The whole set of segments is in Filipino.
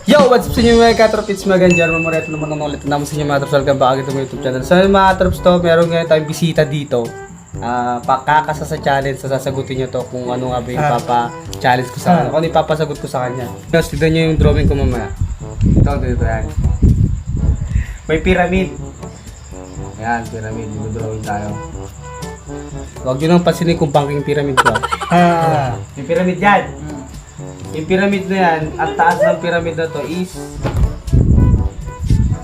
Yo! What's up sa inyo mga katrop? It's Magan Jarman Moreto naman ulit naman sa inyo mga trops. Welcome back ito sa YouTube channel. Sa mga trops to, meron ngayon tayong bisita dito. Pakakasa sa challenge, sasagutin nyo to kung ano nga ba yung papa-challenge ko sa kanya. Kung ano yung papasagot ko sa kanya. Tapos tignan nyo yung drawing ko mamaya. Dito yan. May pyramid. Ayan, pyramid. May drawing tayo. Huwag nyo nang pansinin kung banking pyramid ko. May pyramid yan. Yung pyramid na yan, ang taas ng pyramid na to is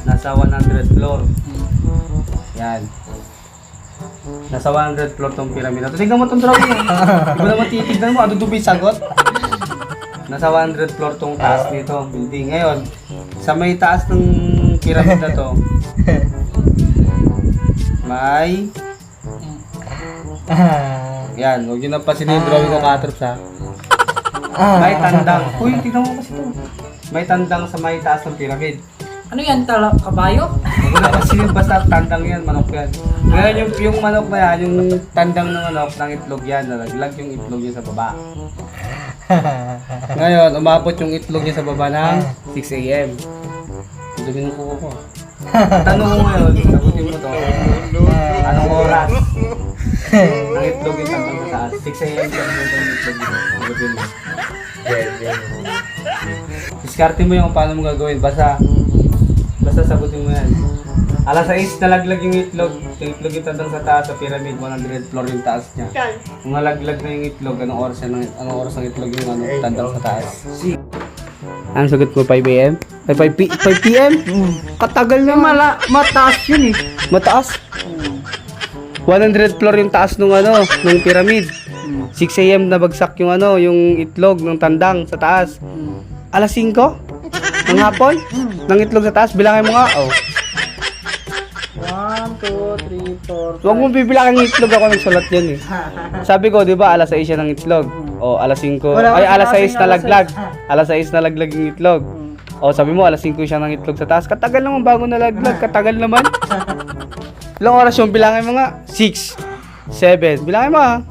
nasa 100 floor. Yan. Nasa 100 floor tong pyramid na to. Tignan mo tong drawing. Di ba naman titignan mo? Ano doon may sagot? Nasa 100 floor tong taas nito. Building. Ngayon, sa may taas ng pyramid na to, may... Yan. Huwag nyo na pansinin yung drawing ko, katrops ha. May tandang. Uy, tignan mo kasi ito. May tandang sa may taas ng pyramid. Ano yan? Kabayo? Wala kasi yung basta tandang yan, manok yan. Ngayon yung manok na yan, yung tandang ng manok ng itlog yan, nalaglag yung itlog niya sa baba. Ngayon, umabot yung itlog niya sa baba ng 6 AM. Ito yung kuko ko. Tanong mo ngayon, sagutin mo to. Anong oras? Ang itlog yung tandang sa taas. 6 AM siya yung itlog niya. Sagutin mo. Diskarte mo yung paano mo gagawin. Basta sagutin mo yan. Alas 6 nalaglag yung itlog yung tandang sa taas sa pyramid, 100 floor yung taas niya. Kung nalaglag na yung itlog, anong oras ng itlog yung tandang sa taas? Ang sagot mo 5 AM? 5 PM? Katagal na mataas yun eh. Mataas? 100 floor yung taas nung pyramid. 6 AM na bagsak yung yung itlog ng tandang sa taas. Alas 5 ng hapon ng itlog sa taas, bilangin mo nga. 1, 2, 3, 4, 5. Huwag mong bibilangin ng itlog, ako nagsulat yan eh. Sabi ko, di ba, alas 6 siya ng itlog. Alas 5. Ay, alas 6 nalaglag. Alas 6 nalaglag yung itlog. Sabi mo, alas 5 siya ng itlog sa taas. Katagal naman bago nalaglag. Katagal naman. Ilang oras yung bilangin mo nga? 6, 7. Bilangin mo ha.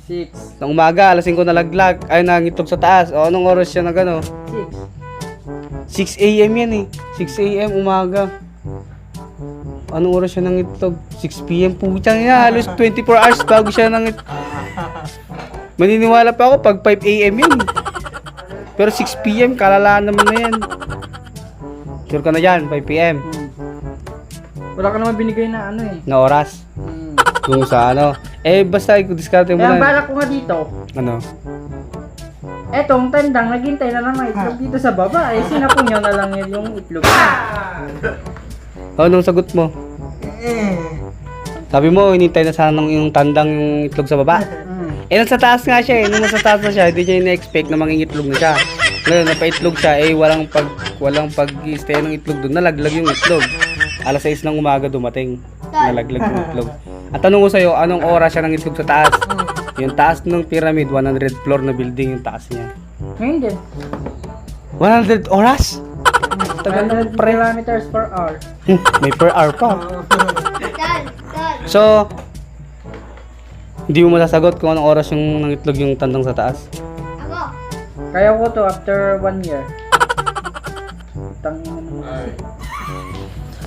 6. Nang umaga, alas 5 nalaglag. Ay, nangitlog sa taas. Anong oras siya na gano? 6 AM yan eh. 6 AM umaga. Anong oras siya nang itlog? 6 PM. Puchang niya. Halos 24 hours bago siya nang itlog. Maniniwala pa ako pag 5 AM yun. Pero 6 PM, kalalaan naman na yan. Sure ka na yan, 5 PM. Wala ka naman binigay na Na oras. Kung sa basta i-discard mo Kaya ang na. balak ko nga dito, etong tandang naghintay na lang ng itlog dito sa baba. Sinapon niya na lang yung itlog. Anong sagot mo? Sabi mo, hinintay na sana yung tandang yung itlog sa baba. Nasa taas nga siya nung nasa taas na siya, hindi niya ina-expect na mangingitlog na siya. Ngayon, napaitlog siya, walang pag-stay ng itlog doon, nalaglag yung itlog. Alas 6 ng umaga dumating, nalaglag yung itlog. At tanong ko sa'yo, anong oras siya ng itlog sa taas? Yung taas ng pyramid, 100 floor na building yung taas niya. Ngayon din. 100 oras? Tagal na 100 kilometers per hour. May per hour pa. So, hindi mo masasagot kung anong oras yung nangitlog yung tandang sa taas? Kaya ko to after 1 year. Tangin na naman kasi.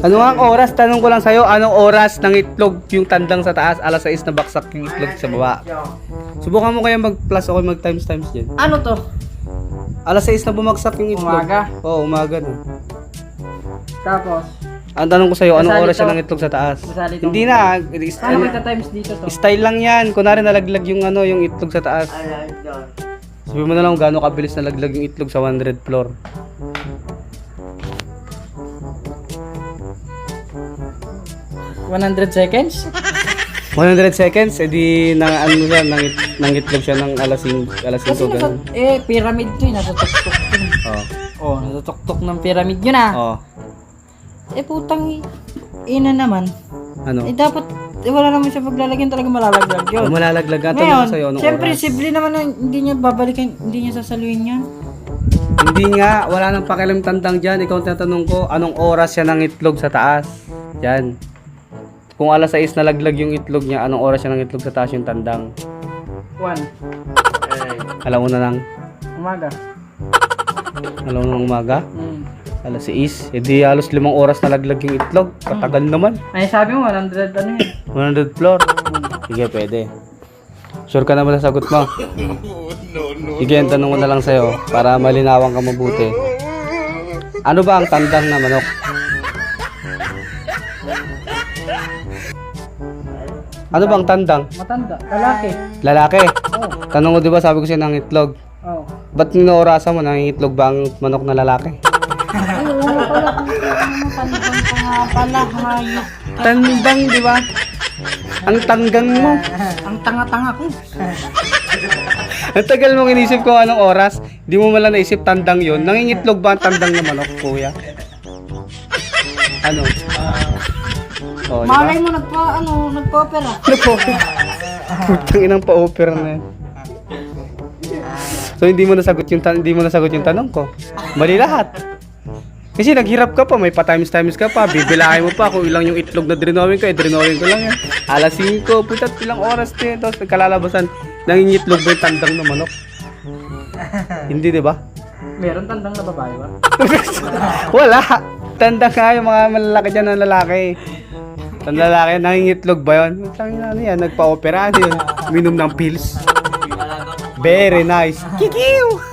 Ano nga ang oras? Tanong ko lang sa'yo, anong oras nangitlog yung tandang sa taas? Alas 6 na baksak yung itlog sa baba. Subukan mo kaya mag-plus ako mag-times dyan. Ano to? Alas 6 na bumagsak yung itlog. Umaga? Oo, umaga na. Tapos, Ang tanong ko sa'yo, anong Basali oras siya to. nangitlog sa taas? Basali to. Hindi na. paano magka-times dito to? Style lang yan. Kunwari nalaglag yung yung itlog sa taas. Sabi mo na lang kung gaano kabilis nalaglag yung itlog sa 100 floor. 100 seconds? 100 seconds, edi nangitlog siya ng alas 5 Kasi ganun. pyramid to yun. Nasa tuktok yun. Nasa tuktok ng pyramid yun Oh. Putang ina naman. Ano? Dapat, wala naman siya paglalagyan, talaga malalaglag yun. Malalaglag. Tanong Ngayon, ko sa'yo, anong siyempre, oras? simple naman na hindi niya babalikan, hindi niya sasaluhin yan. Hindi nga, wala nang pakialam tandang dyan. Ikaw ang tatanong ko, anong oras siya nangitlog sa taas? Yan. Kung alas 6 nalaglag yung itlog niya, anong oras siya nangitlog sa taas yung tandang? 1. Alam mo na lang. Umaga. Alam mo na umaga? Mm. Alas 6. Hindi halos 5 oras na laglag yung itlog. Katagal naman. Ay, sabi mo, 100 ano yun. 100 floor. Sige, pwede. Sure ka na ba sa sagot mo? Sige, ang tanong ko na lang sa'yo para malinawan ka mabuti. Ano ba ang tandang na manok? Ano ba ang tandang? Matanda, lalaki. Lalaki. Oh, Tanong ko, di ba, sabi ko sa'yo ng itlog. oh. Ba't ninoorasa mo ng itlog ba ang manok na lalaki? Ay, oo, pala. Tandang ko nga pala, hayop. Tandang, di ba? Ang tanggang mo. Ang tanga-tanga ko. Ang tagal mong inisip kung anong oras. Di mo malang naisip tandang yon. Nangingitlog ba ang tandang na manok, kuya? Ano? Oh, di ba? Malay mo, nagpa-opera. Putang inang pa-opera na yan. So hindi mo nasagot yung tanong ko. Mali lahat. Kasi naghirap ka pa, may pa-times ka pa, bibilahin mo pa kung ilang yung itlog na drinowin ko, drinowin ko lang yan. Alas 5, putat ilang oras din, tapos nagkalalabasan, nangingitlog ba yung tandang na manok? Hindi, di ba? Meron tandang na babae ba? Wala! Tandang nga yung mga malalaki dyan ng lalaki. Tandang lalaki, nangingitlog ba yun? Ano yan, nagpa-opera yun. Minom ng pills. Very nice. Kikiw!